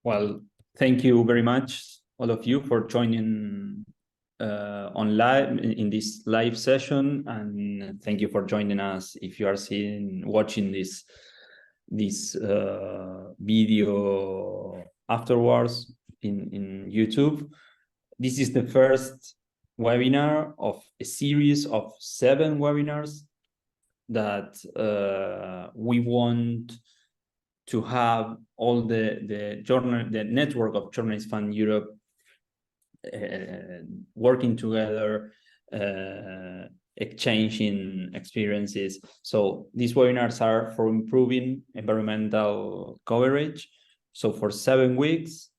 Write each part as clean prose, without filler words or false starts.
Well, thank you very much, all of you, for joining on live in this live session, and thank you for joining us if you are watching this video afterwards in YouTube. This is the first webinar of a series of 7 webinars that we want to have all the network of Journalist Fund Europe working together, exchanging experiences. So these webinars are for improving environmental coverage. So for 7 weeks,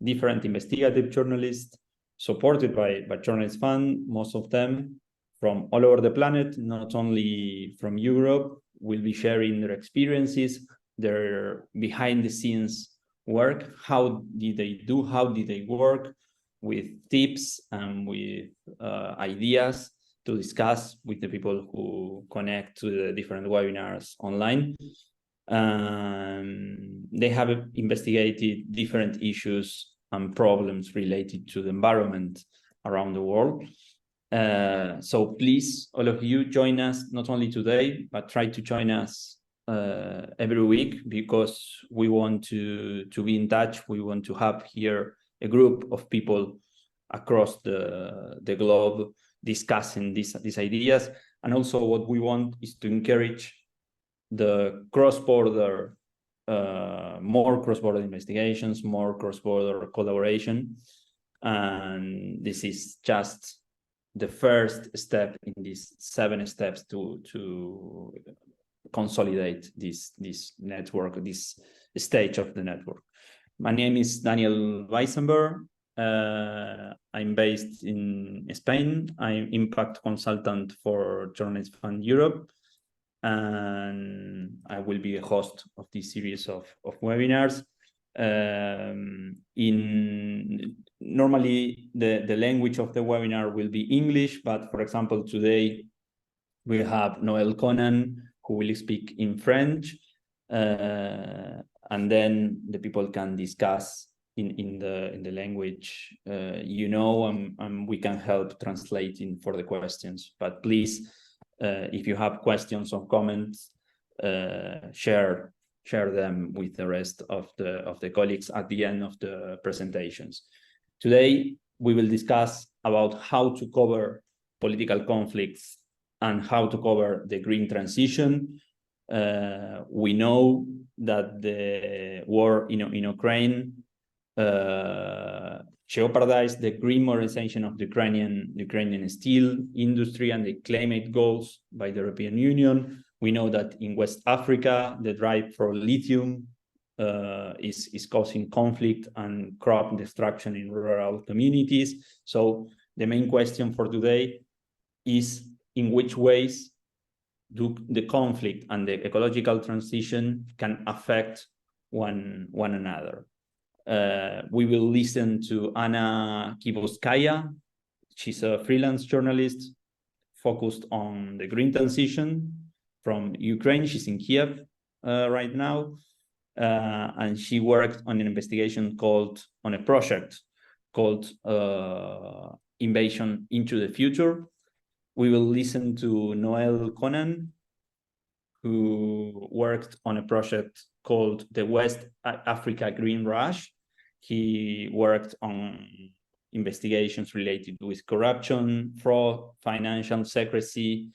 different investigative journalists supported by Journalist Fund, most of them from all over the planet, not only from Europe, will be sharing their experiences, their behind the scenes work. How did they work, with tips and with ideas to discuss with the people who connect to the different webinars online. They have investigated different issues and problems related to the environment around the world. So please, all of you, join us not only today, but try to join us every week, because we want to be in touch. We want to have here a group of people across the globe discussing these ideas. And also what we want is to encourage the cross-border, more cross-border investigations, more cross-border collaboration. And this is just the first step in these 7 steps to consolidate this network, this stage of the network. My name is Daniel Weissenberg. I'm based in Spain. I'm impact consultant for Journalist Fund Europe, and I will be a host of this series of webinars. Normally the language of the webinar will be English, but for example today we have Noel Konan who will speak in French, and then the people can discuss in the language and we can help translating for the questions. But please, if you have questions or comments, share them with the rest of the colleagues at the end of the presentations. Today we will discuss about how to cover political conflicts and how to cover the green transition. We know that the war in Ukraine jeopardized the green modernization of the Ukrainian steel industry and the climate goals by the European Union. We know that in West Africa, the drive for lithium is causing conflict and crop destruction in rural communities. So the main question for today is, in which ways do the conflict and the ecological transition can affect one another? We will listen to Hanna Kibovskaya. She's a freelance journalist focused on the green transition from Ukraine. She's in Kiev right now, and she worked on an investigation on a project called Invasion into the Future. We will listen to Noel Konan, who worked on a project called the West Africa Green Rush. He worked on investigations related with corruption, fraud, financial secrecy,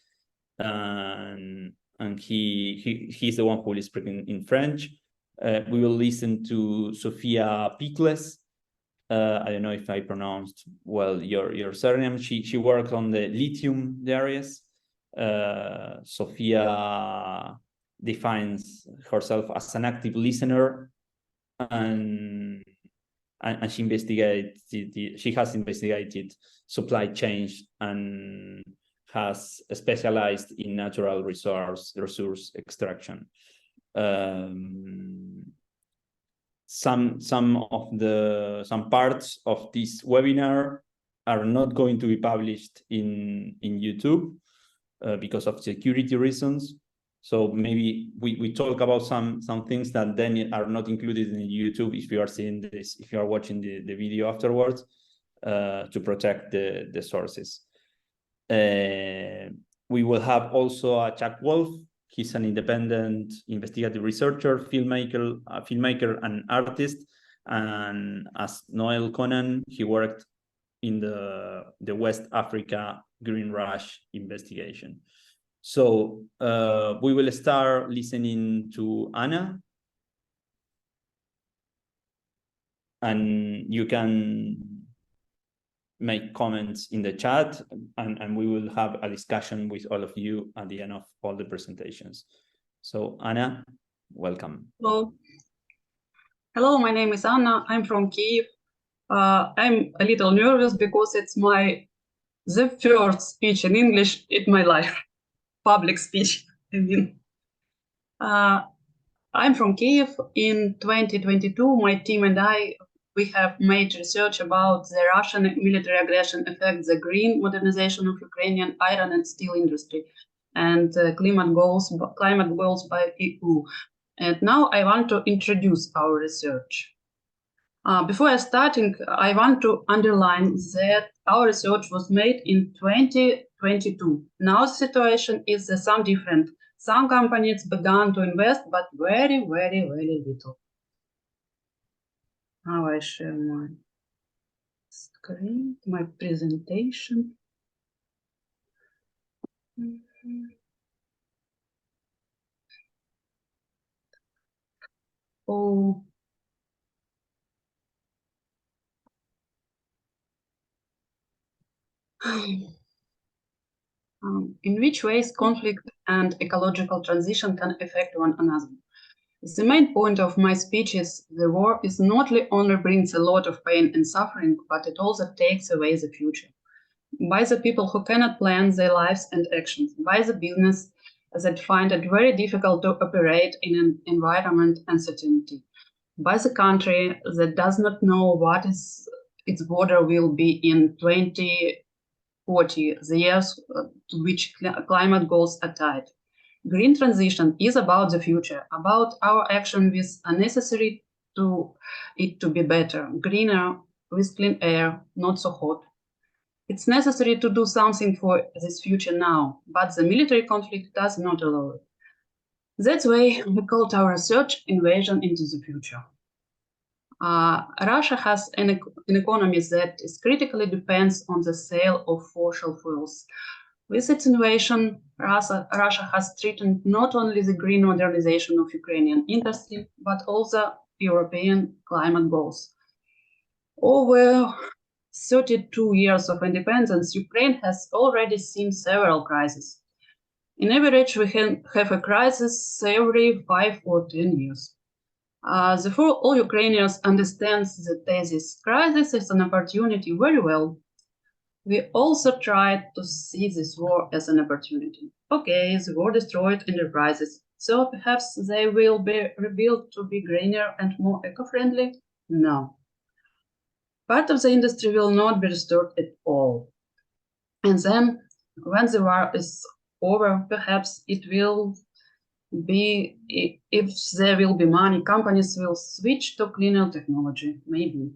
and he's the one who will speak in French. We will listen to Sofia Pickles. I don't know if I pronounced well your surname. She worked on the lithium areas. Sofia defines herself as an active listener, and she has investigated supply chains and has specialized in natural resource extraction. Some parts of this webinar are not going to be published in YouTube because of security reasons. So maybe we talk about some things that then are not included in YouTube if you are seeing this, if you are watching the video afterwards, to protect the sources. We will have also Chuck Wolf. He's an independent investigative researcher, filmmaker and artist. And as Noel Konan, he worked in the West Africa Green Rush investigation. So we will start listening to Hanna. And you can make comments in the chat, and we will have a discussion with all of you at the end of all the presentations. So Hanna, welcome. Hello. Hello, my name is Hanna. I'm from Kyiv. I'm a little nervous because it's the first speech in English in my life, public speech, I mean. I'm from Kyiv. In 2022, my team and we have made research about the Russian military aggression affects the green modernization of Ukrainian iron and steel industry and climate goals by EU. And now I want to introduce our research. Before starting, I want to underline that our research was made in 2022. Now the situation is some different. Some companies began to invest, but very, very, very little. Now I share my screen, my presentation. Oh. In which ways conflict and ecological transition can affect one another? The main point of my speech is the war is not only brings a lot of pain and suffering, but it also takes away the future. By the people who cannot plan their lives and actions, by the business that find it very difficult to operate in an environment uncertainty, by the country that does not know what its border will be in 2040, the years to which climate goals are tied. Green transition is about the future, about our action with necessary to it to be better, greener, with clean air, not so hot. It's necessary to do something for this future now, but the military conflict does not allow it. That's why we called our research Invasion into the Future. Russia has an economy that is critically depends on the sale of fossil fuels. With its invasion, Russia has threatened not only the green modernization of Ukrainian industry, but also European climate goals. Over 32 years of independence, Ukraine has already seen several crises. In average, we have a crisis every 5 or 10 years. Therefore, all Ukrainians understand that this crisis is an opportunity very well. We also tried to see this war as an opportunity. Okay, the war destroyed enterprises, so perhaps they will be rebuilt to be greener and more eco-friendly? No. Part of the industry will not be restored at all. And then, when the war is over, perhaps it will be, if there will be money, companies will switch to cleaner technology, maybe.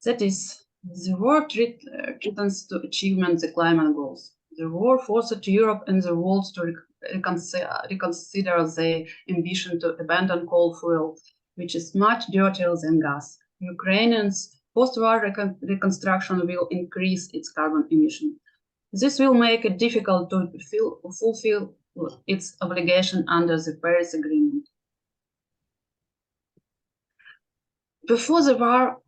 That is, the war threatens to achievement the climate goals. The war forced Europe and the world to reconsider the ambition to abandon coal fuel, which is much dirtier than gas. Ukrainians' post-war reconstruction will increase its carbon emission. This will make it difficult to fulfill its obligation under the Paris Agreement. Before the war,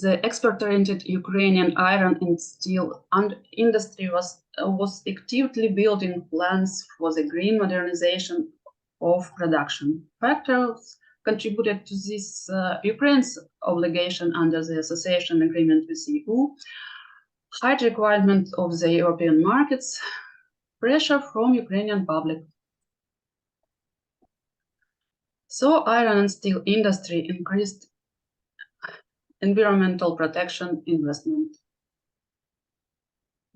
the export-oriented Ukrainian iron and steel industry was actively building plans for the green modernization of production. Factors contributed to this Ukraine's obligation under the association agreement with the EU, high requirement of the European markets, pressure from Ukrainian public. So iron and steel industry increased environmental protection investment.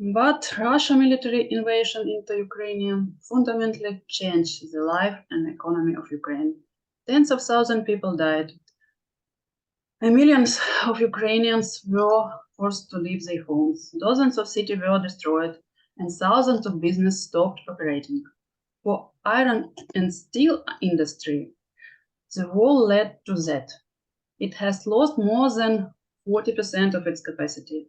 But Russia's military invasion into Ukraine fundamentally changed the life and economy of Ukraine. Tens of thousands of people died, and millions of Ukrainians were forced to leave their homes. Dozens of cities were destroyed, and thousands of businesses stopped operating. For iron and steel industry, the war led to that. It has lost more than 40% of its capacity.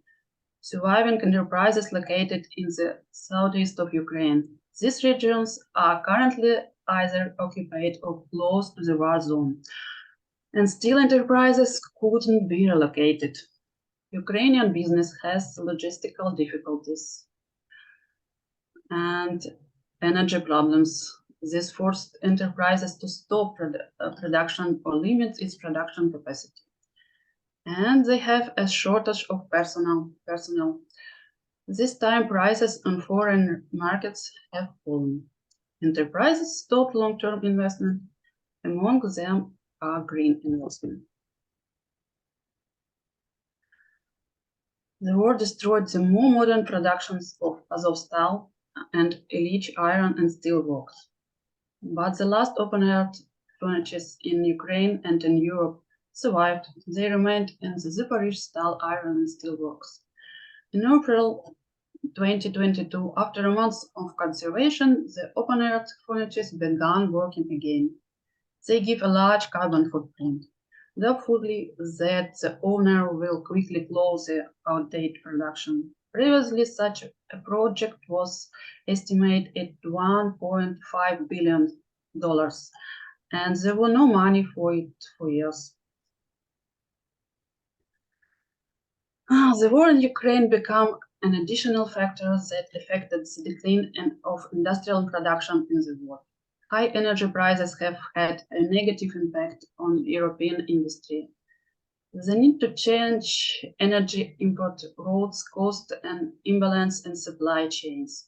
Surviving enterprises located in the southeast of Ukraine. These regions are currently either occupied or close to the war zone, and steel enterprises couldn't be relocated. Ukrainian business has logistical difficulties and energy problems. This forced enterprises to stop production or limit its production capacity. And they have a shortage of personnel. This time prices on foreign markets have fallen. Enterprises stop long-term investment. Among them are green investment. The war destroyed the more modern productions of Azovstal and Ilyich iron and steel works. But the last open-air furnaces in Ukraine and in Europe survived. They remained in the Zaporizhzhstal iron and steel works. In April 2022, after a month of conservation, the open-air furnaces began working again. They give a large carbon footprint. Doubtfully that the owner will quickly close the outdated production. Previously, such a project was estimated at $1.5 billion, and there was no money for it for years. The war in Ukraine became an additional factor that affected the decline of industrial production in the world. High energy prices have had a negative impact on European industry. The need to change energy import routes caused an imbalance in supply chains.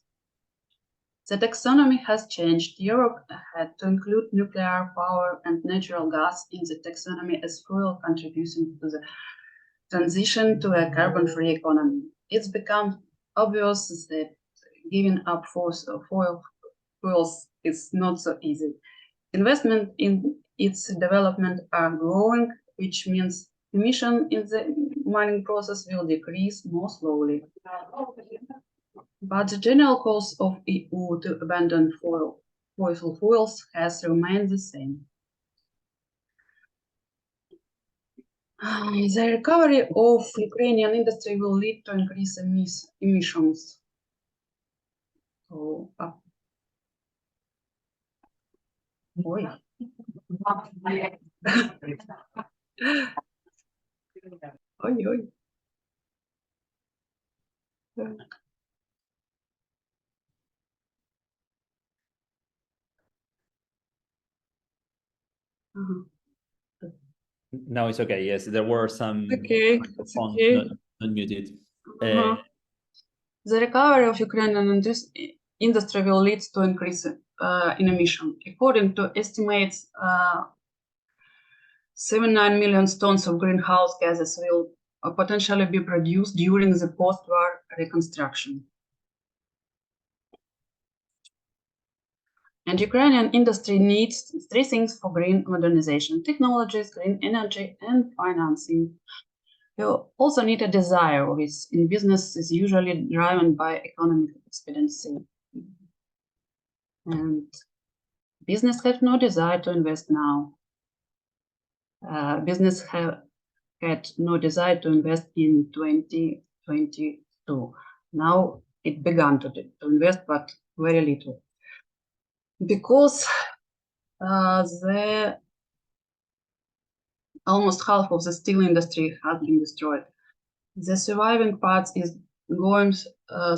The taxonomy has changed. Europe had to include nuclear power and natural gas in the taxonomy as fuel contributing to the transition to a carbon-free economy. It's become obvious that giving up fossil fuels is not so easy. Investment in its development are growing, which means emission in the mining process will decrease more slowly. But the general course of EU to abandon fossil fuels has remained the same. The recovery of Ukrainian industry will lead to increased emissions. So, oi. Oi, oi. Now it's okay. Yes, there were some phones not muted. The recovery of Ukrainian industry will lead to increase in emission. According to estimates, 79 million tons of greenhouse gases will potentially be produced during the post-war reconstruction. And Ukrainian industry needs three things for green modernization: technologies, green energy, and financing. You also need a desire, which in business is usually driven by economic expediency. And business have no desire to invest now. Business had no desire to invest in 2022. Now it began to invest, but very little. Because almost half of the steel industry has been destroyed. The surviving part is going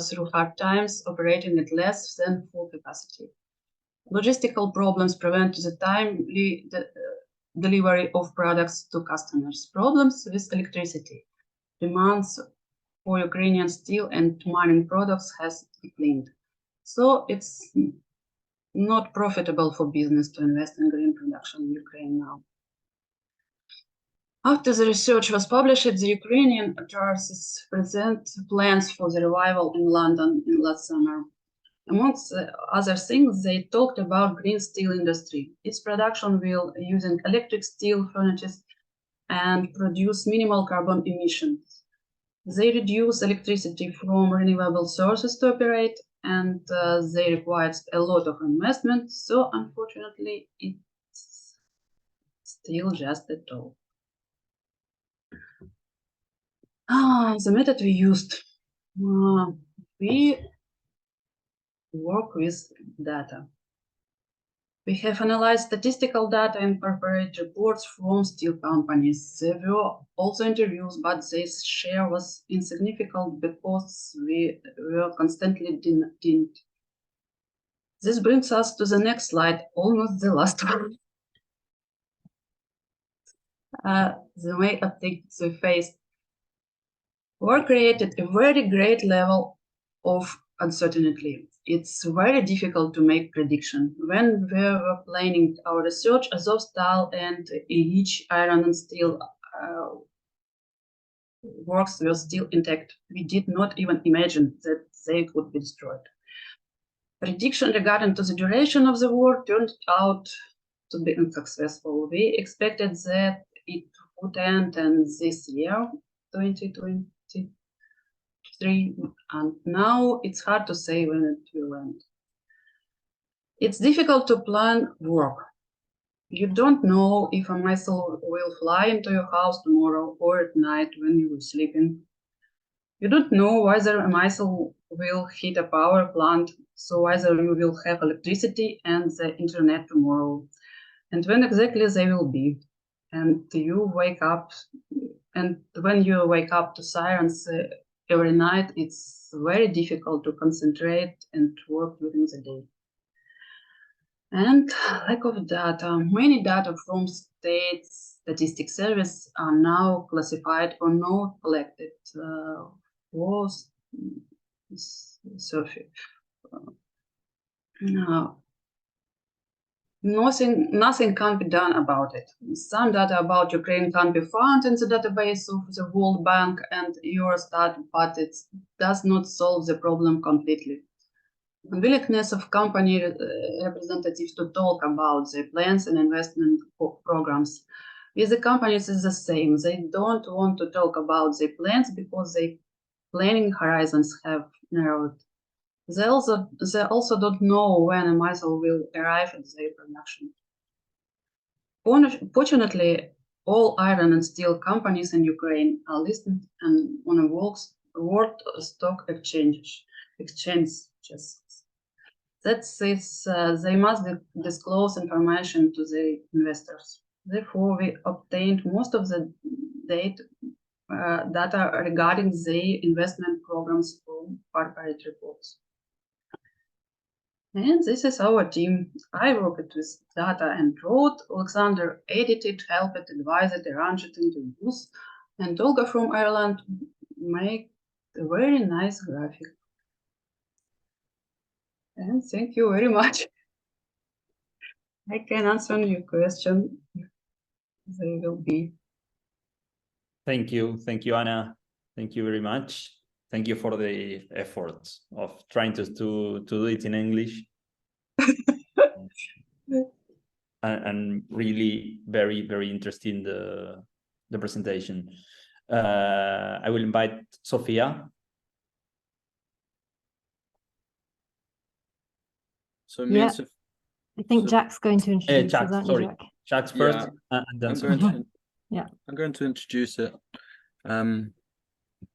through hard times, operating at less than full capacity. Logistical problems prevent the timely delivery of products to customers. Problems with electricity. Demands for Ukrainian steel and mining products has declined. So it's not profitable for business to invest in green production in Ukraine now. After the research was published, the Ukrainian authorities present plans for the revival in London in last summer. Amongst other things, they talked about green steel industry. Its production will using electric steel furnaces and produce minimal carbon emissions. They reduce electricity from renewable sources to operate, and they required a lot of investment. So unfortunately, it's still just a talk. The method we used. We work with data. We have analyzed statistical data and prepared reports from steel companies. There were also interviews, but their share was insignificant because we were constantly dinged. This brings us to the next slide, almost the last one. The way I think the face. Work created a very great level of uncertainty. It's very difficult to make prediction. When we were planning our research, Azovstal and Ilyich iron and steel works were still intact. We did not even imagine that they could be destroyed. Prediction regarding to the duration of the war turned out to be unsuccessful. We expected that it would end in this year, 2023, and now it's hard to say when it will end. It's difficult to plan work. You don't know if a missile will fly into your house tomorrow or at night when you are sleeping. You don't know whether a missile will hit a power plant, so whether you will have electricity and the internet tomorrow, and when exactly they will be. And you wake up, and when you wake up to sirens every night, it's very difficult to concentrate and work during the day. And lack of data. Many data from state statistics service are now classified or not collected for survey. Now, nothing can be done about it. Some data about Ukraine can be found in the database of the World Bank and Eurostat, but it does not solve the problem completely. Unwillingness of company representatives to talk about their plans and investment programs. With the companies is the same. They don't want to talk about their plans because their planning horizons have narrowed. They also don't know when a missile will arrive at their production. Fortunately, all iron and steel companies in Ukraine are listed on a world stock exchanges. That says they must disclose information to the investors. Therefore, we obtained most of the data regarding the investment programs from corporate reports. And this is our team. I worked with data and wrote. Alexander edited, helped, advised, arranged interviews, and Olga from Ireland made a very nice graphic. And thank you very much. I can answer your question if they will be. Thank you, Anna. Thank you very much. Thank you for the effort of trying to do it in English. and really very, very interesting the presentation. I will invite Sophia. So yeah, I think Jack's going to introduce Jack, it, sorry. Jack's first, yeah, and then I'm going to introduce it.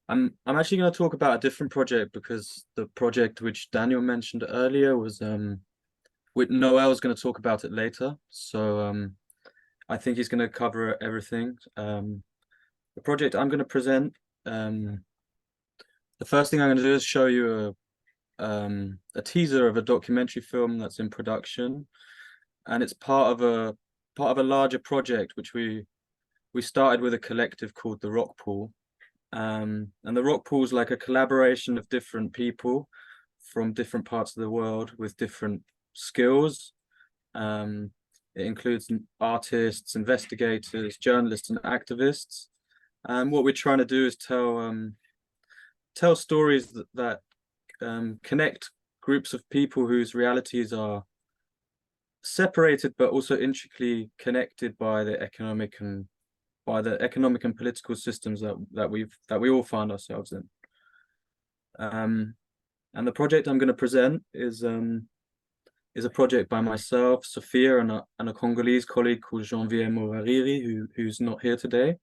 I'm actually going to talk about a different project because the project which Daniel mentioned earlier was with Noel is going to talk about it later. So I think he's going to cover everything. The project I'm going to present. The first thing I'm going to do is show you a teaser of a documentary film that's in production, and it's part of a larger project which we started with a collective called the Rock Pool. And the Rock Pool is like a collaboration of different people from different parts of the world with different skills. It includes artists, investigators, journalists, and activists. And what we're trying to do is tell stories that connect groups of people whose realities are separated but also intricately connected by the economic and political systems that we all find ourselves in. And the project I'm going to present is a project by myself, Sophia, and a Congolese colleague called Janvier Mohariri, who's not here today.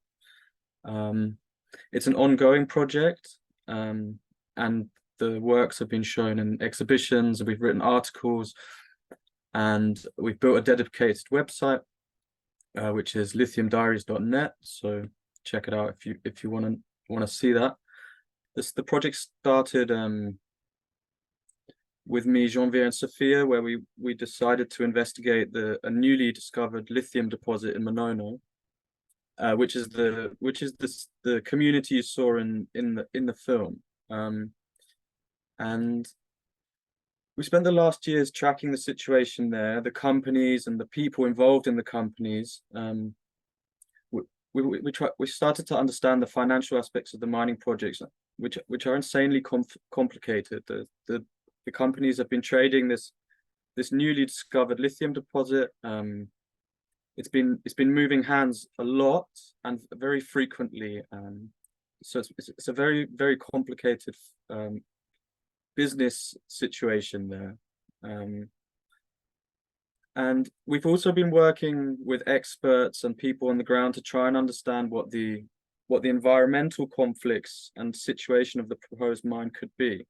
It's an ongoing project, and the works have been shown in exhibitions, we've written articles, and we've built a dedicated website, which is lithiumdiaries.net. So check it out if you want to see that. The project started with me, Janvier, and Sophia, where we decided to investigate a newly discovered lithium deposit in Monono, which is the community you saw in the film. And we spent the last years tracking the situation there, the companies and the people involved in the companies. We started to understand the financial aspects of the mining projects, which are insanely complicated. The companies have been trading this newly discovered lithium deposit. It's been moving hands a lot and very frequently. So it's a very, very complicated business situation there. And we've also been working with experts and people on the ground to try and understand what the environmental conflicts and situation of the proposed mine could be.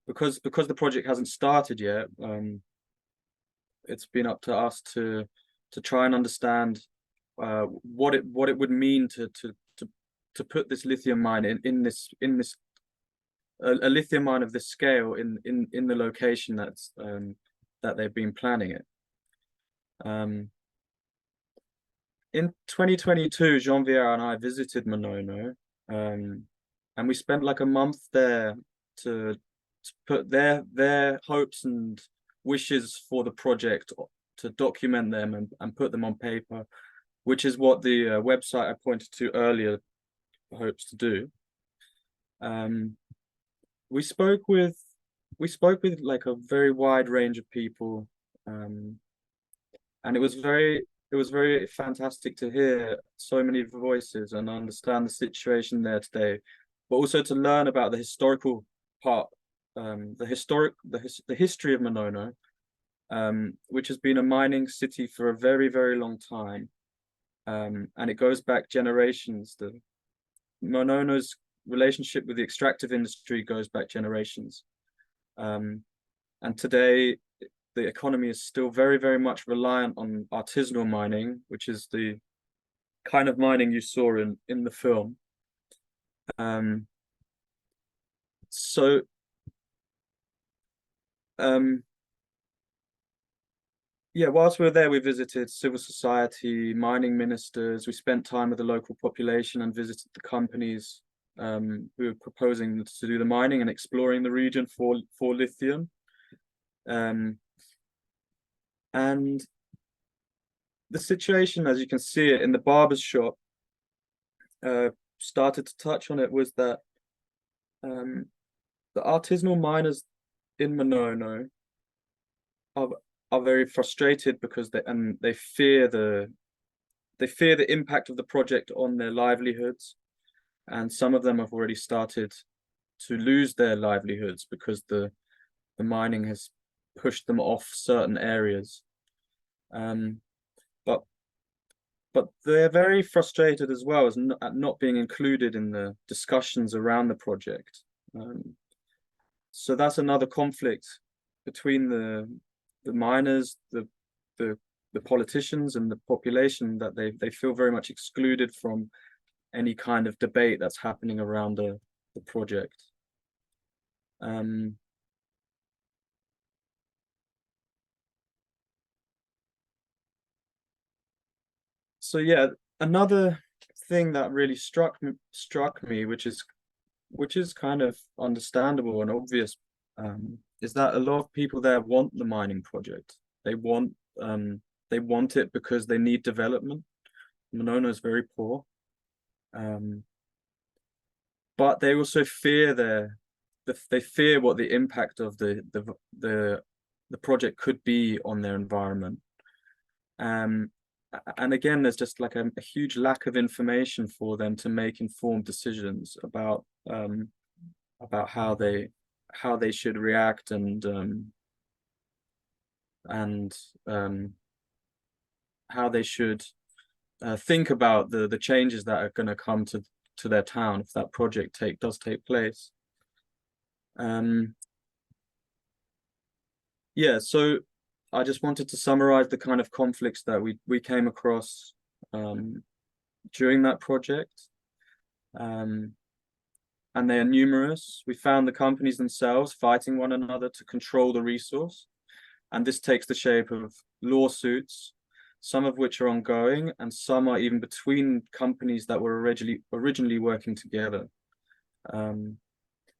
Because the project hasn't started yet, it's been up to us to try and understand what it would mean to put this lithium mine in this a lithium mine of this scale in the location that they've been planning it. In 2022, Janvier and I visited Monono, and we spent like a month there to put their hopes and wishes for the project, to document them and put them on paper, which is what the website I pointed to earlier hopes to do. We spoke with like a very wide range of people, and it was very fantastic to hear so many voices and understand the situation there today, but also to learn about the historical part, the history of Monono, which has been a mining city for a very, very long time, and it goes back generations. The Monono's relationship with the extractive industry goes back generations, and today the economy is still very, very much reliant on artisanal mining, which is the kind of mining you saw in the film. Yeah, whilst we were there, we visited civil society, mining ministers. We spent time with the local population and visited the companies who are proposing to do the mining and exploring the region for lithium. And the situation, as you can see it in the barber's shop, started to touch on it, was that the artisanal miners in Monono are very frustrated because they fear the impact of the project on their livelihoods, and some of them have already started to lose their livelihoods because the mining has pushed them off certain areas. But they're very frustrated as well at not being included in the discussions around the project. So that's another conflict between the miners, the politicians, and the population, that they feel very much excluded from any kind of debate that's happening around the project. So yeah, another thing that really struck me, which is kind of understandable and obvious, is that a lot of people there want the mining project. They want they want it because they need development. Monono is very poor, but they also fear they fear what the impact of the project could be on their environment. And again, there's just like a huge lack of information for them to make informed decisions about how they should react and how they should think about the changes that are going to come to their town if that project does take place. Yeah, so I just wanted to summarize the kind of conflicts that we came across during that project. And they are numerous. We found the companies themselves fighting one another to control the resource. And this takes the shape of lawsuits, some of which are ongoing, and some are even between companies that were originally working together.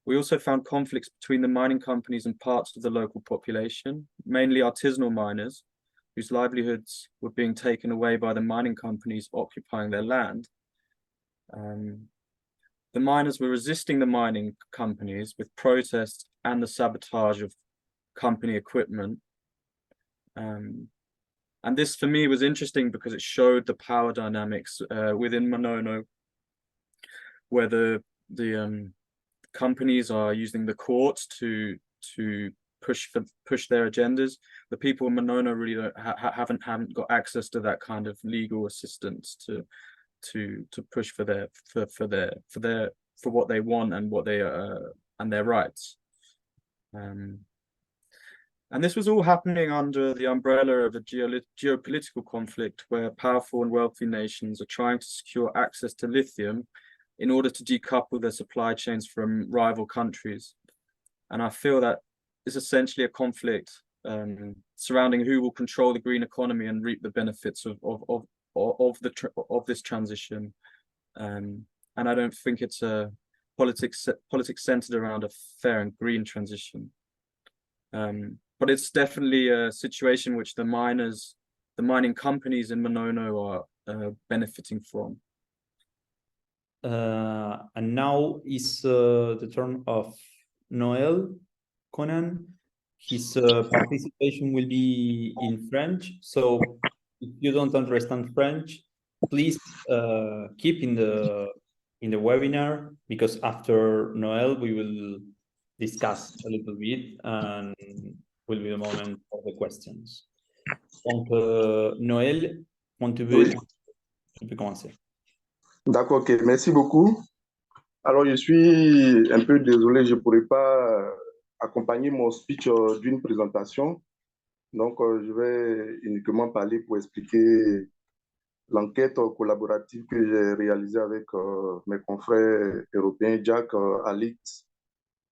We also found conflicts between the mining companies and parts of the local population, mainly artisanal miners, whose livelihoods were being taken away by the mining companies occupying their land. The miners were resisting the mining companies with protests and the sabotage of company equipment. And this for me was interesting because it showed the power dynamics within Monono, where the companies are using the courts to push their agendas. The people in Monono really haven't got access to that kind of legal assistance to push for what they want and what they and their rights. And this was all happening under the umbrella of a geopolitical conflict where powerful and wealthy nations are trying to secure access to lithium in order to decouple their supply chains from rival countries. And I feel that is essentially a conflict surrounding who will control the green economy and reap the benefits of this transition. And I don't think it's a politics centered around a fair and green transition. But it's definitely a situation which the mining companies in Monono are benefiting from. And now is the turn of Noel Konan. His participation will be in French. So if you don't understand French, please keep in the webinar, because after Noel we will discuss a little bit and will be the moment for the questions. Donc, Noël, quand tu veux, tu peux commencer. D'accord, ok. Merci beaucoup. Alors, je suis un peu désolé, je ne pourrai pas accompagner mon speech d'une présentation. Donc, je vais uniquement parler pour expliquer l'enquête collaborative que j'ai réalisée avec mes confrères européens, Jack, Alix,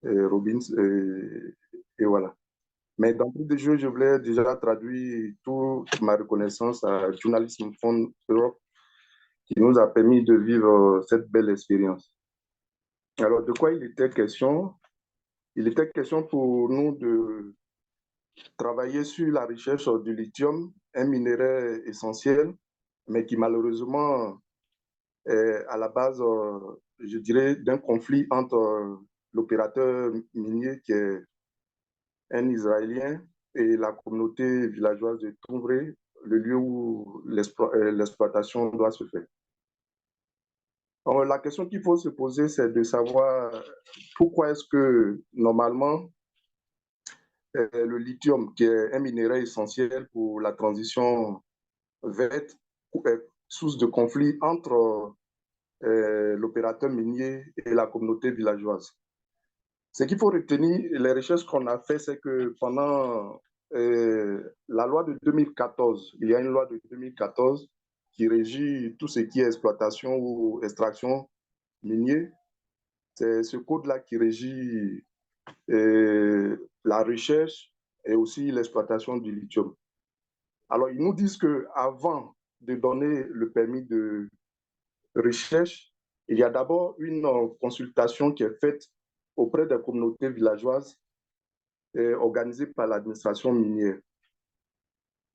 Robbins, et voilà. Mais d'entrée de jeu, je voulais déjà traduire toute ma reconnaissance à Journalism Fund Europe qui nous a permis de vivre cette belle expérience. Alors, de quoi il était question? Il était question pour nous de travailler sur la recherche du lithium, un minerai essentiel, mais qui malheureusement est à la base, je dirais, d'un conflit entre l'opérateur minier qui est un Israélien et la communauté villageoise de Toumvré, le lieu où l'exploitation doit se faire. Alors, la question qu'il faut se poser, c'est de savoir pourquoi est-ce que, normalement, le lithium, qui est un minerai essentiel pour la transition verte, est source de conflit entre l'opérateur minier et la communauté villageoise. Ce qu'il faut retenir, les recherches qu'on a faites, c'est que pendant la loi de 2014, il y a une loi de 2014 qui régit tout ce qui est exploitation ou extraction minier. C'est ce code-là qui régit la recherche et aussi l'exploitation du lithium. Alors, ils nous disent qu'avant de donner le permis de recherche, il y a d'abord une consultation qui est faite auprès des communautés villageoises organisée par l'administration minière.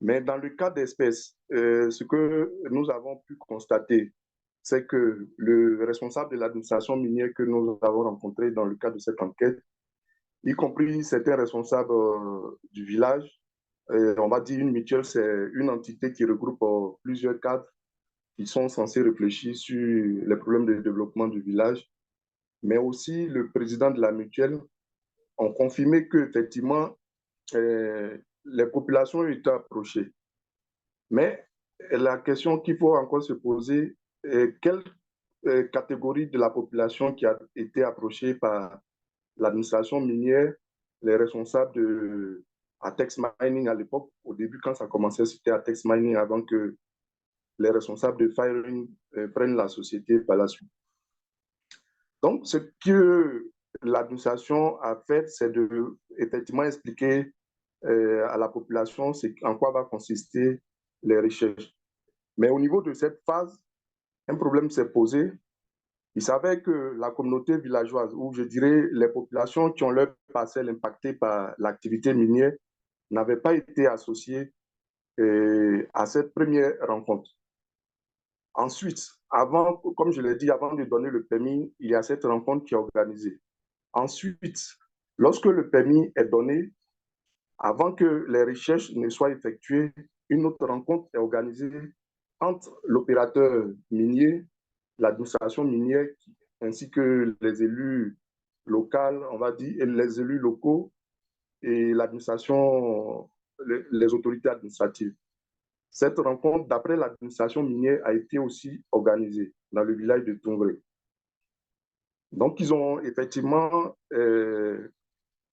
Mais dans le cas d'espèces, ce que nous avons pu constater, c'est que le responsable de l'administration minière que nous avons rencontré dans le cadre de cette enquête, y compris certains responsables du village, on va dire une mutuelle, c'est une entité qui regroupe plusieurs cadres qui sont censés réfléchir sur les problèmes de développement du village, mais aussi le président de la mutuelle ont confirmé qu'effectivement, les populations étaient approchées. Mais la question qu'il faut encore se poser est quelle catégorie de la population qui a été approchée par l'administration minière, les responsables de Atex Mining à l'époque, au début quand ça commençait, c'était Atex Mining avant que les responsables de Firing prennent la société par la suite. Donc, ce que l'administration a fait, c'est de effectivement expliquer à la population en quoi va consister les recherches. Mais au niveau de cette phase, un problème s'est posé. Il s'avère que la communauté villageoise, ou je dirais les populations qui ont leur parcelle impactée par l'activité minière, n'avaient pas été associées à cette première rencontre. Ensuite, avant, comme je l'ai dit, avant de donner le permis, il y a cette rencontre qui est organisée. Ensuite, lorsque le permis est donné, avant que les recherches ne soient effectuées, une autre rencontre est organisée entre l'opérateur minier, l'administration minière, ainsi que les élus locaux, on va dire, et les élus locaux et l'administration, les autorités administratives. Cette rencontre, d'après l'administration minière, a été aussi organisée dans le village de Toumbré. Donc, ils ont effectivement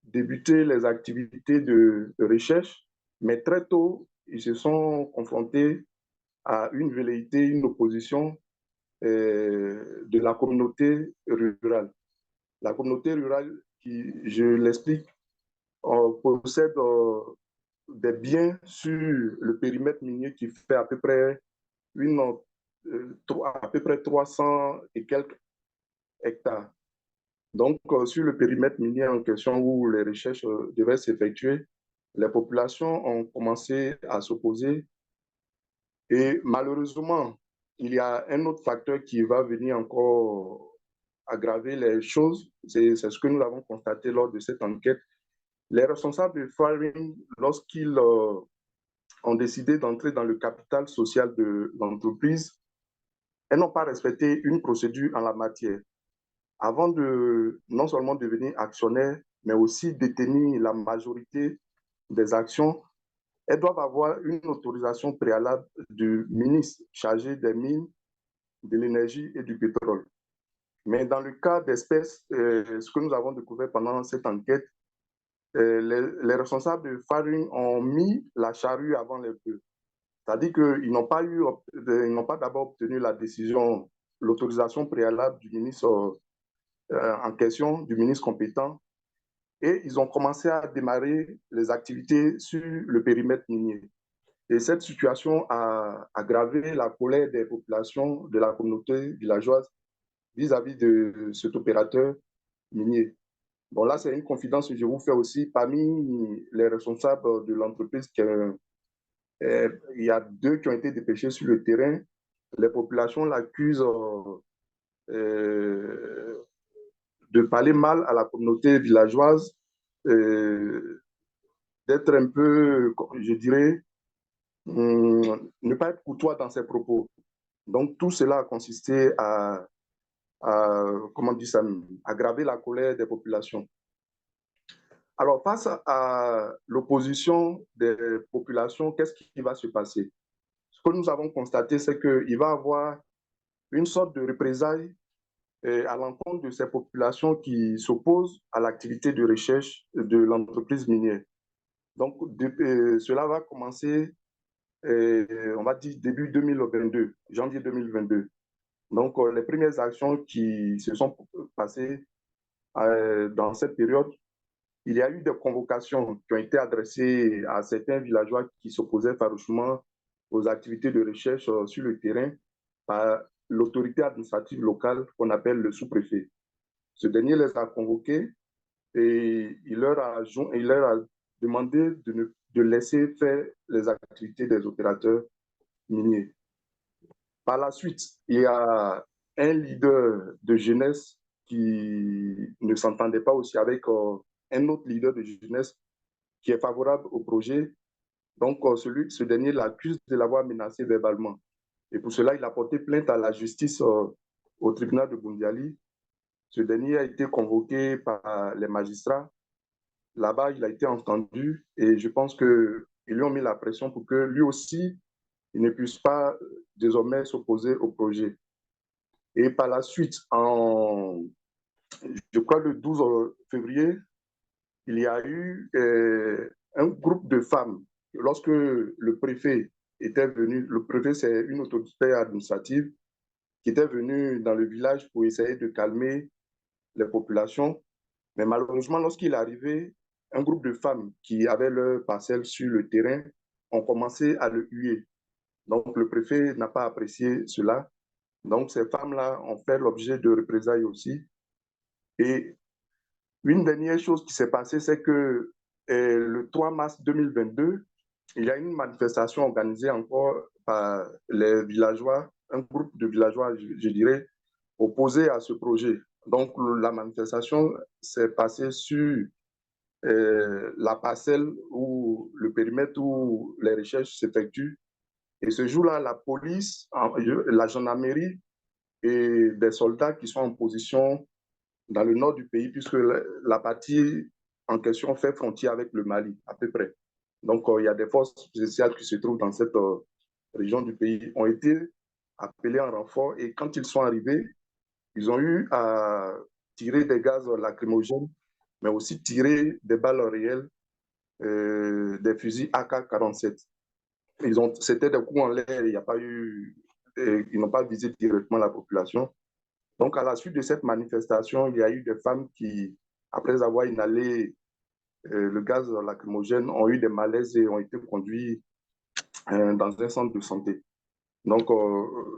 débuté les activités de recherche, mais très tôt, ils se sont confrontés à une velléité, une opposition de la communauté rurale. La communauté rurale, qui, je l'explique, possède des biens sur le périmètre minier qui fait à peu près, à peu près 300 et quelques hectares. Donc, sur le périmètre minier en question où les recherches devaient s'effectuer, les populations ont commencé à s'opposer. Et malheureusement, il y a un autre facteur qui va venir encore aggraver les choses. C'est ce que nous avons constaté lors de cette enquête. Les responsables de Firing, lorsqu'ils ont décidé d'entrer dans le capital social de l'entreprise, elles n'ont pas respecté une procédure en la matière. Avant de non seulement devenir actionnaire, mais aussi détenir la majorité des actions, elles doivent avoir une autorisation préalable du ministre chargé des mines, de l'énergie et du pétrole. Mais dans le cas d'espèces, ce que nous avons découvert pendant cette enquête, les responsables de Firing ont mis la charrue avant les bœufs. C'est-à-dire qu'ils n'ont pas d'abord obtenu la décision, l'autorisation préalable du ministre en question, du ministre compétent, et ils ont commencé à démarrer les activités sur le périmètre minier. Et cette situation a aggravé la colère des populations de la communauté villageoise vis-à-vis de cet opérateur minier. Bon, là, c'est une confidence que je vous fais aussi. Parmi les responsables de l'entreprise, il y a 2 qui ont été dépêchés sur le terrain. Les populations l'accusent de parler mal à la communauté villageoise, d'être un peu, je dirais, ne pas être courtois dans ses propos. Donc, tout cela a consisté à comment dire ça, aggraver la colère des populations. Alors, face à l'opposition des populations, qu'est-ce qui va se passer? Ce que nous avons constaté, c'est qu'il va y avoir une sorte de représailles à l'encontre de ces populations qui s'opposent à l'activité de recherche de l'entreprise minière. Donc, cela va commencer, on va dire, début 2022, janvier 2022. Donc, les premières actions qui se sont passées dans cette période, il y a eu des convocations qui ont été adressées à certains villageois qui s'opposaient farouchement aux activités de recherche sur le terrain par l'autorité administrative locale qu'on appelle le sous-préfet. Ce dernier les a convoqués et il leur a demandé de ne de laisser faire les activités des opérateurs miniers. Par la suite, il y a un leader de jeunesse qui ne s'entendait pas aussi avec un autre leader de jeunesse qui est favorable au projet. Donc, ce dernier l'accuse de l'avoir menacé verbalement. Et pour cela, il a porté plainte à la justice au tribunal de Bundiali. Ce dernier a été convoqué par les magistrats. Là-bas, il a été entendu et je pense qu'ils lui ont mis la pression pour que lui aussi, il ne puisse pas désormais s'opposer au projet. Et par la suite, je crois le 12 février, il y a eu un groupe de femmes. Lorsque le préfet était venu, le préfet, c'est une autorité administrative qui était venue dans le village pour essayer de calmer les populations. Mais malheureusement, lorsqu'il est arrivé, un groupe de femmes qui avaient leur parcelle sur le terrain ont commencé à le huer. Donc, le préfet n'a pas apprécié cela. Donc, ces femmes-là ont fait l'objet de représailles aussi. Et une dernière chose qui s'est passée, c'est que le 3 mars 2022, il y a une manifestation organisée encore par les villageois, un groupe de villageois, je dirais, opposés à ce projet. Donc, la manifestation s'est passée sur la parcelle ou le périmètre où les recherches s'effectuent. Et ce jour-là, la police, la gendarmerie et des soldats qui sont en position dans le nord du pays, puisque la partie en question fait frontière avec le Mali, à peu près. Donc, il y a des forces spéciales qui se trouvent dans cette région du pays, ont été appelés en renfort. Et quand ils sont arrivés, ils ont eu à tirer des gaz lacrymogènes, mais aussi tirer des balles réelles, des fusils AK-47. C'était des coups en l'air, il n'y a pas eu, ils n'ont pas visé directement la population. Donc, à la suite de cette manifestation, il y a eu des femmes qui, après avoir inhalé le gaz lacrymogène, ont eu des malaises et ont été conduites dans un centre de santé. Donc,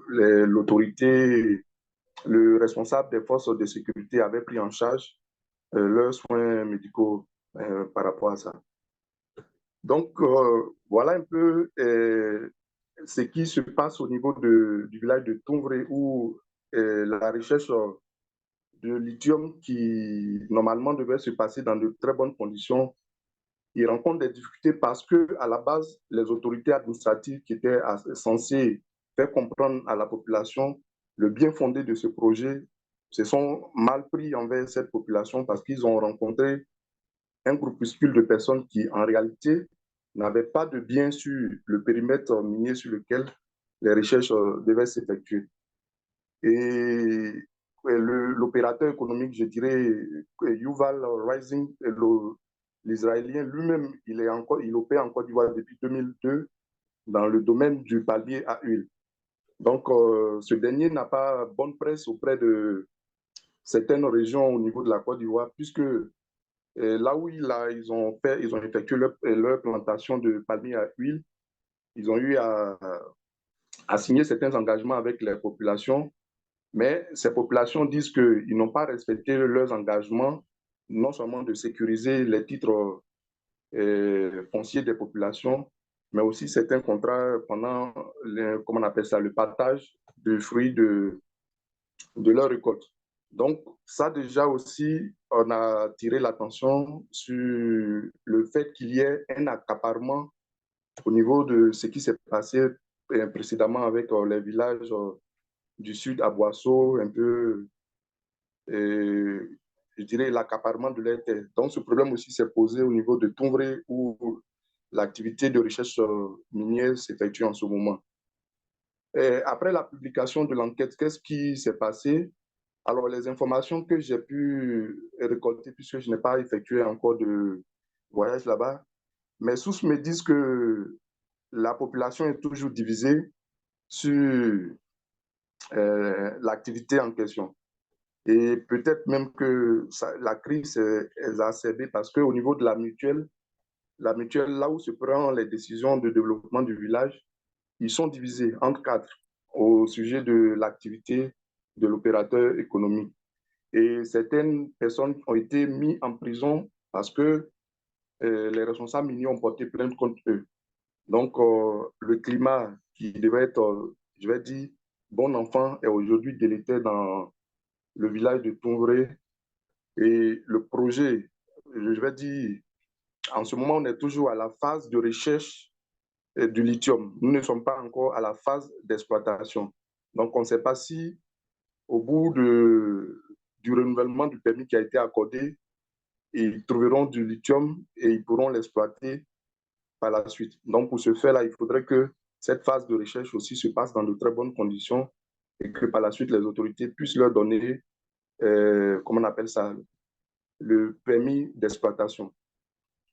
l'autorité, le responsable des forces de sécurité avait pris en charge leurs soins médicaux par rapport à ça. Donc, voilà un peu ce qui se passe au niveau du village de Toumvré où la recherche de lithium qui normalement devait se passer dans de très bonnes conditions, il rencontre des difficultés parce que à la base, les autorités administratives qui étaient censées faire comprendre à la population le bien fondé de ce projet se sont mal pris envers cette population parce qu'ils ont rencontré un groupuscule de personnes qui, en réalité, n'avaient pas de bien sur le périmètre minier sur lequel les recherches devaient s'effectuer. Et l'opérateur économique, je dirais, Yuval Rising, l'Israélien lui-même, il opère en Côte d'Ivoire depuis 2002 dans le domaine du palmier à huile. Donc, ce dernier n'a pas bonne presse auprès de certaines régions au niveau de la Côte d'Ivoire, puisque là où ils ont effectué leur plantation de palmier à huile, ils ont eu à signer certains engagements avec les populations. Mais ces populations disent qu'ils n'ont pas respecté leurs engagements, non seulement de sécuriser les titres fonciers des populations, mais aussi certains contrats pendant, comment on appelle ça, le partage de fruits de leur récolte. Donc, ça déjà aussi, on a tiré l'attention sur le fait qu'il y ait un accaparement au niveau de ce qui s'est passé précédemment avec les villages du sud à Boisseau, un peu, je dirais, l'accaparement de l'air terre. Donc, ce problème aussi s'est posé au niveau de Toumvré, où l'activité de recherche minière s'effectue en ce moment. Et après la publication de l'enquête, qu'est-ce qui s'est passé? Alors, les informations que j'ai pu récolter, puisque je n'ai pas effectué encore de voyage là-bas, mes sources me disent que la population est toujours divisée sur l'activité en question. Et peut-être même que la crise est exacerbée parce qu'au niveau de la mutuelle, là où se prennent les décisions de développement du village, ils sont divisés entre quatre au sujet de l'activité de l'opérateur économique. Et certaines personnes ont été mises en prison parce que les responsables miniers ont porté plainte contre eux. Donc, le climat qui devait être, je vais dire, bon enfant est aujourd'hui délétère dans le village de Toumvré. Et le projet, je vais dire, en ce moment, on est toujours à la phase de recherche du lithium. Nous ne sommes pas encore à la phase d'exploitation. Donc, on ne sait pas si, au bout du renouvellement du permis qui a été accordé, ils trouveront du lithium et ils pourront l'exploiter par la suite. Donc, pour ce faire-là, il faudrait que cette phase de recherche aussi se passe dans de très bonnes conditions et que par la suite, les autorités puissent leur donner, comment on appelle ça, le permis d'exploitation.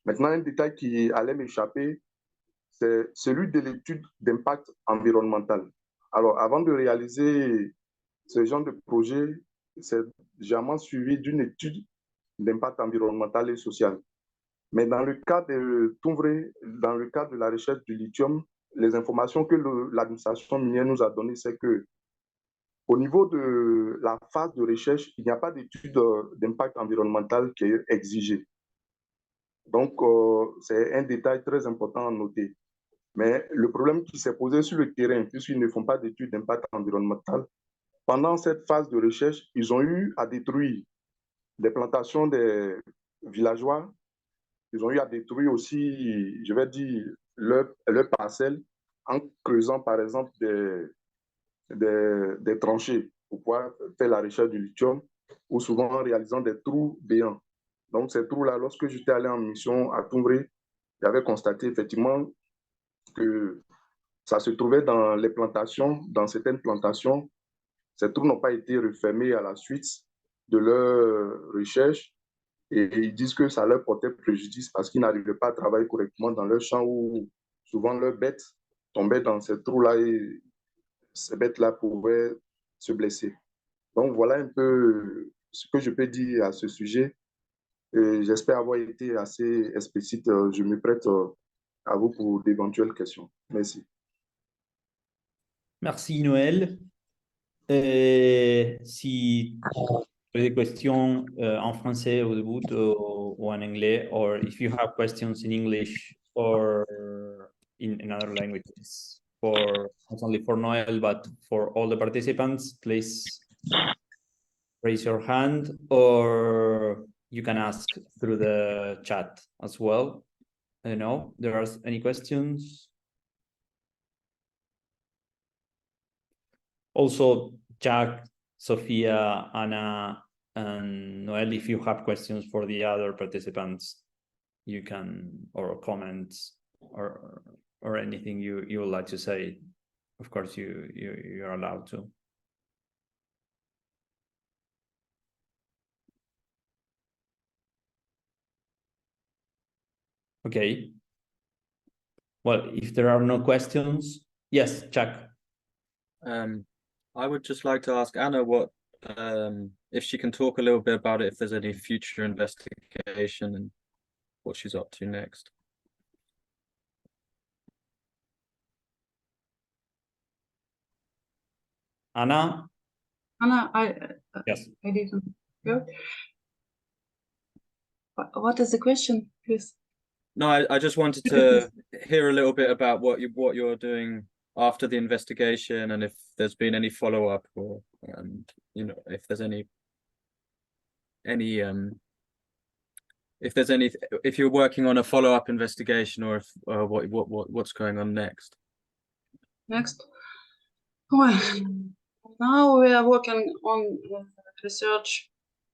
Maintenant, un détail qui allait m'échapper, c'est celui de l'étude d'impact environnemental. Alors, avant de réaliser ce genre de projet, c'est généralement suivi d'une étude d'impact environnemental et social. Mais dans le cas de Toumvré, dans le cas de la recherche du lithium, les informations que l'administration minière nous a données, c'est que au niveau de la phase de recherche, il n'y a pas d'étude d'impact environnemental qui est exigée. Donc, c'est un détail très important à noter. Mais le problème qui s'est posé sur le terrain, puisqu'ils ne font pas d'études d'impact environnemental, pendant cette phase de recherche, ils ont eu à détruire des plantations des villageois. Ils ont eu à détruire aussi, je vais dire, leur parcelles en creusant, par exemple, des tranchées pour pouvoir faire la recherche du lithium ou souvent en réalisant des trous béants. Donc, ces trous-là, lorsque j'étais allé en mission à Toumvré, j'avais constaté effectivement que ça se trouvait dans les plantations, dans certaines plantations. Ces trous n'ont pas été refermés à la suite de leur recherche et ils disent que ça leur portait préjudice parce qu'ils n'arrivaient pas à travailler correctement dans leur champ où souvent leurs bêtes tombaient dans ces trous-là et ces bêtes-là pouvaient se blesser. Donc voilà un peu ce que je peux dire à ce sujet. J'espère avoir été assez explicite. Je me prête à vous pour d'éventuelles questions. Merci. Merci Noël. Si tu as des questions en français au début ou en anglais, or if you have questions in English or in other languages, for not only for Noel but for all the participants, please raise your hand or you can ask through the chat as well. I don't know, there are any questions? Also, Jack, Sophia, Anna, and Noel, if you have questions for the other participants, you can, or comments, or anything you would like to say. Of course, you're allowed to. Okay. Well, if there are no questions, yes, Jack. I would just like to ask Anna what if she can talk a little bit about it, if there's any future investigation and what she's up to next. Anna? Anna, Yes. I didn't hear. What is the question, please? No, I just wanted to hear a little bit about what you're doing after the investigation and if there's been any follow-up or you know, if there's if you're working on a follow-up investigation or if what's going on next. Next. Well, now we are working on research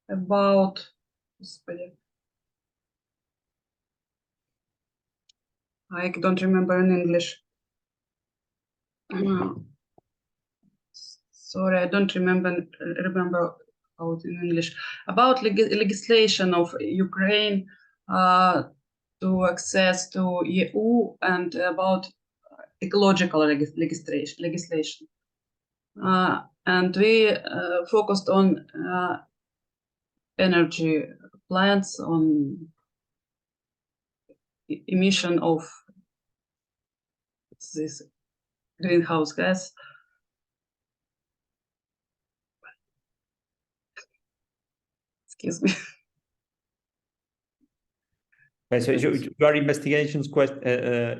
about I don't remember in English. Sorry, I don't remember how it in English. About legislation of Ukraine to access to EU and about ecological legislation. And we focused on energy plants, on emission of this greenhouse gas. Excuse me. Okay, so you are investigations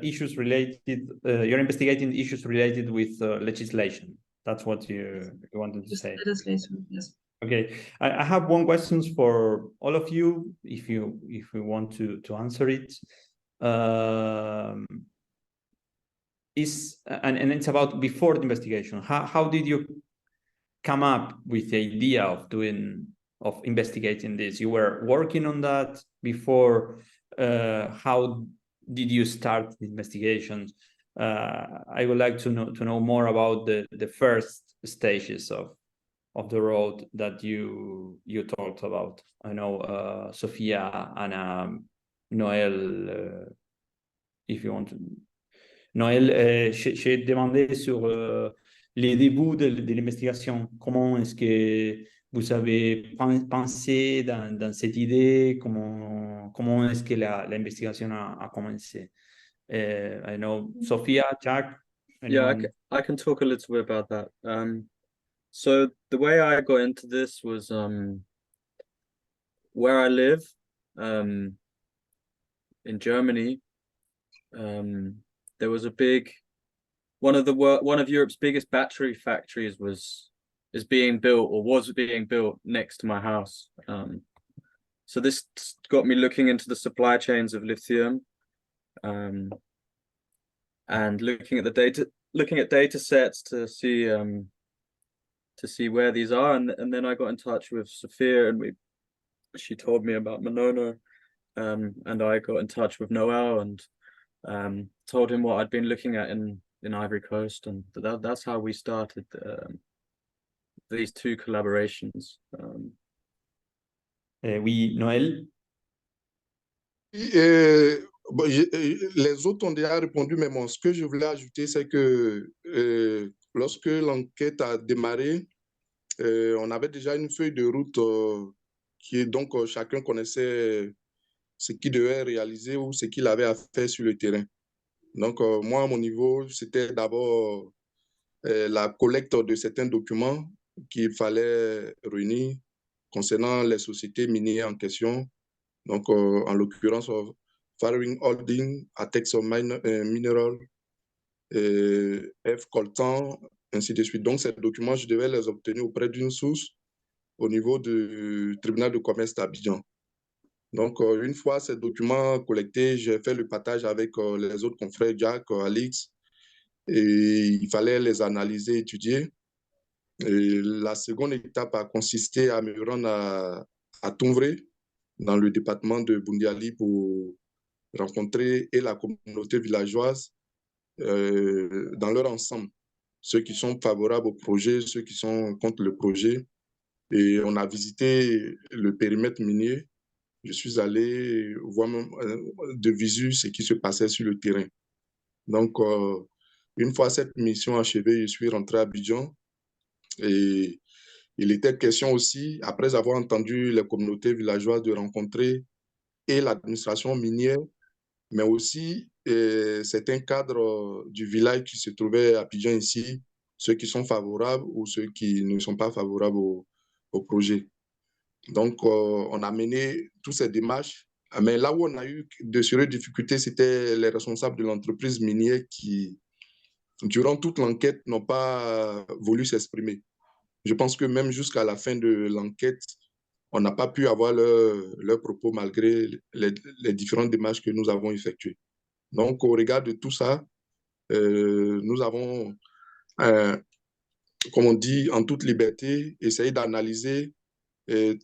issues related. You're investigating issues related with legislation. That's what you wanted to say. Legislation, yes. Okay, I have one question for all of you, if you want to answer it. And it's about before the investigation. How did you come up with the idea of investigating this? You were working on that before. How did you start the investigations? I would like to know more about the first stages of the road that you talked about. I know Sophia, Anna, Noël, if you want to. Noël, j'ai demandé sur les débuts de l'investigation. Comment est-ce que vous avez pensé dans cette idée? Comment est-ce que l'investigation a commencé? I know, Sophia, Jack. Anyone? Yeah, I can talk a little bit about that. So the way I got into this was where I live in Germany. There was a big one of Europe's biggest battery factories is being built or was being built next to my house. So this got me looking into the supply chains of lithium, and looking at data sets to see where these are, and then I got in touch with Sophia, and she told me about Monona, and I got in touch with Noel and told him what I'd been looking at in Ivory Coast, and that's how we started these two collaborations. Oui, Noël. Bon, les autres ont déjà répondu, mais bon, ce que je voulais ajouter, c'est que lorsque l'enquête a démarré, on avait déjà une feuille de route qui est donc chacun connaissait ce qu'il devait réaliser ou ce qu'il avait à faire sur le terrain. Donc, moi, à mon niveau, c'était d'abord la collecte de certains documents qu'il fallait réunir concernant les sociétés minières en question. Donc, en l'occurrence, Firing Holding, Atex of Mineral, F. Coltan, ainsi de suite. Donc, ces documents, je devais les obtenir auprès d'une source au niveau du tribunal de commerce d'Abidjan. Donc, une fois ces documents collectés, j'ai fait le partage avec les autres confrères, Jack, Alix, et il fallait les analyser, étudier. Et la seconde étape a consisté à me rendre à Toumvré, dans le département de Bundiali, pour rencontrer et la communauté villageoise dans leur ensemble, ceux qui sont favorables au projet, ceux qui sont contre le projet. Et on a visité le périmètre minier. Je suis allé voir de visu ce qui se passait sur le terrain. Donc, une fois cette mission achevée, je suis rentré à Abidjan. Et il était question aussi, après avoir entendu les communautés villageoises, de rencontrer et l'administration minière, mais aussi certains cadres du village qui se trouvaient à Abidjan ici, ceux qui sont favorables ou ceux qui ne sont pas favorables au projet. Donc, on a mené toutes ces démarches. Mais là où on a eu de sérieuses difficultés, c'était les responsables de l'entreprise minière qui, durant toute l'enquête, n'ont pas voulu s'exprimer. Je pense que même jusqu'à la fin de l'enquête, on n'a pas pu avoir leurs propos malgré les différentes démarches que nous avons effectuées. Donc, au regard de tout ça, nous avons, comme on dit, en toute liberté, essayé d'analyser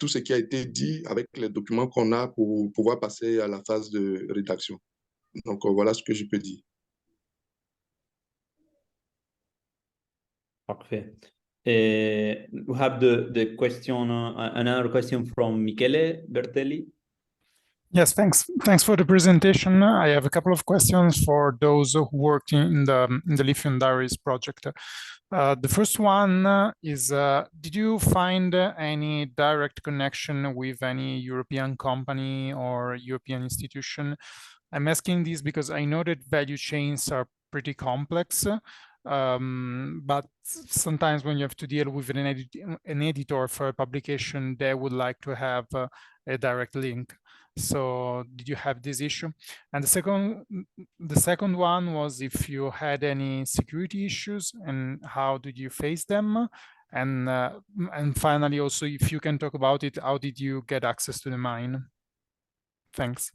tout ce qui a été dit avec les documents qu'on a pour pouvoir passer à la phase de rédaction. Donc, voilà ce que je peux dire. Parfait. We have the question, another question from Michele Bertelli. Yes, thanks. Thanks for the presentation. I have a couple of questions for those who worked in the Lithium Diaries project. The first one is, did you find any direct connection with any European company or European institution? I'm asking this because I know that value chains are pretty complex, but sometimes when you have to deal with an editor for a publication, they would like to have a direct link. So did you have this issue? And the second one was if you had any security issues and how did you face them? And finally, also, if you can talk about it, how did you get access to the mine? Thanks.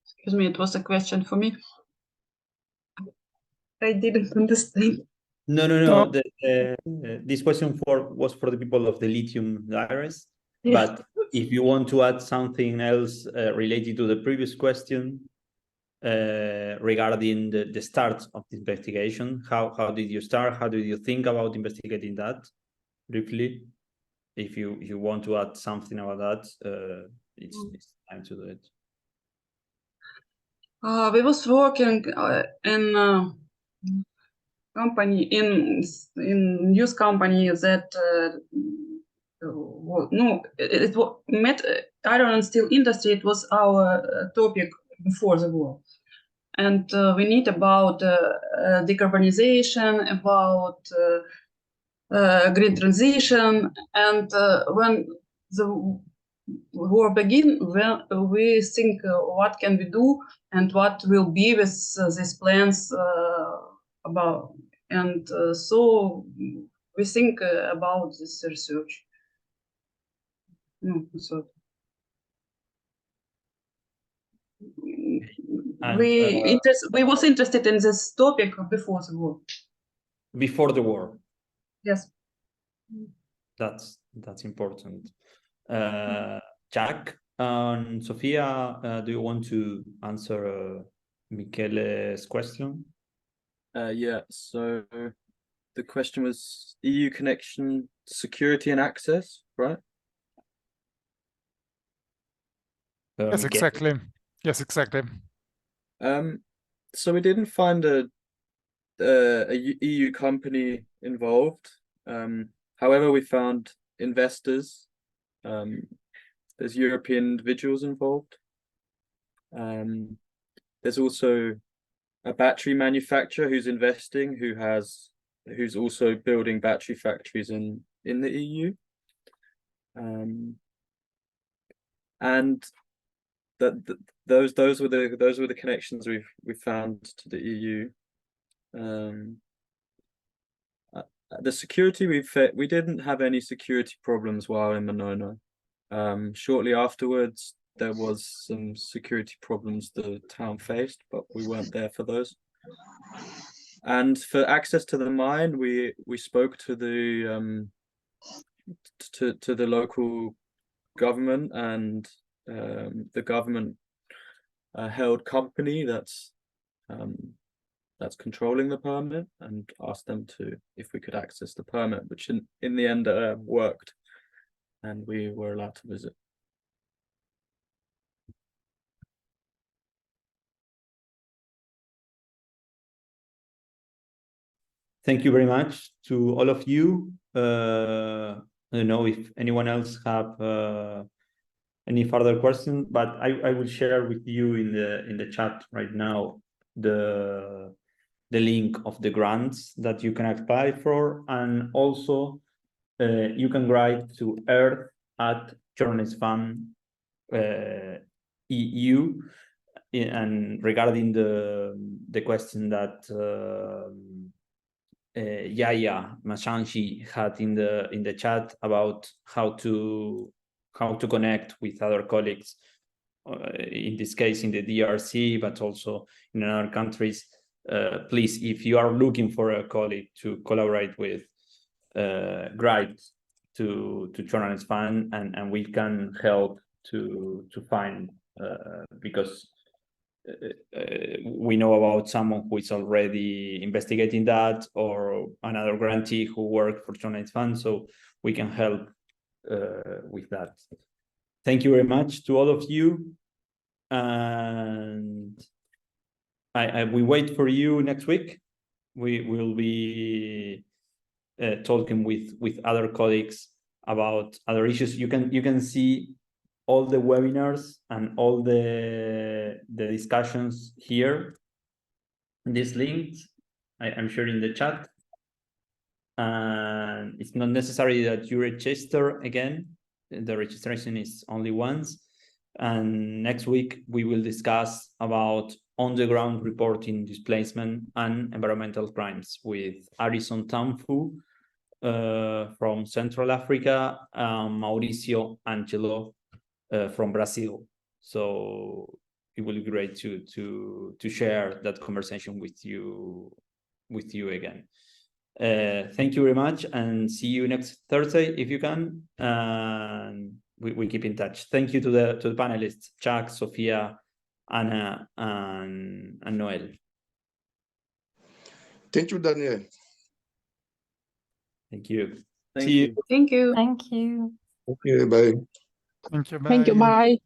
Excuse me, it was a question for me. I didn't understand. No. This question was for the people of the lithium diaries. But if you want to add something else related to the previous question regarding the start of the investigation, how did you start? How did you think about investigating that? Briefly, if you want to add something about that, it's time to do it. We was working in company in news company that it was iron and steel industry. It was our topic before the war, and we need about decarbonization, about green transition, and when the war begin, we think what can we do and what will be with these plans about, and so we think about this research. So we was interested in this topic before the war. Before the war. Yes. That's important. Jack and Sofia, do you want to answer Michele's question? Yeah, so the question was EU connection, security and access, right? Yes, exactly. Yes, exactly. So we didn't find a EU company involved. However, we found investors. There's European individuals involved. There's also a battery manufacturer who's investing, who's also building battery factories in the EU. And those were the connections we found to the EU. The security we didn't have any security problems while in Monona. Shortly afterwards, there was some security problems the town faced, but we weren't there for those. And for access to the mine, we spoke to the to the local government and the government held company that's controlling the permit, and asked them if we could access the permit, which in the end worked, and we were allowed to visit. Thank you very much to all of you. I don't know if anyone else have any further questions, but I will share with you in the chat right now the link of the grants that you can apply for, and also you can write to earth@journalistfund.eu, and regarding the question that Yaya Mashanshi had in the chat about how to connect with other colleagues, in this case in the DRC, but also in other countries. Please, if you are looking for a colleague to collaborate with, write to Journalist Fund, and we can help to find, because we know about someone who is already investigating that, or another grantee who worked for Journalist Fund, so we can help with that. Thank you very much to all of you, and we wait for you next week. We will be talking with other colleagues about other issues. You can see all the webinars and all the discussions here. These links I'm sharing in the chat, and it's not necessary that you register again. The registration is only once. And next week, we will discuss about on-the-ground reporting, displacement, and environmental crimes with Arison Tamfu from Central Africa, Mauricio Angelo from Brazil. So it will be great to share that conversation with you again. Thank you very much, and see you next Thursday if you can. And we keep in touch. Thank you to the panelists, Chuck, Sophia, Anna, and Noel. Thank you, Daniel. Thank you. Thank See you. you. Thank you. Thank you. Okay, bye. Thank you. Thank you. Bye. Bye.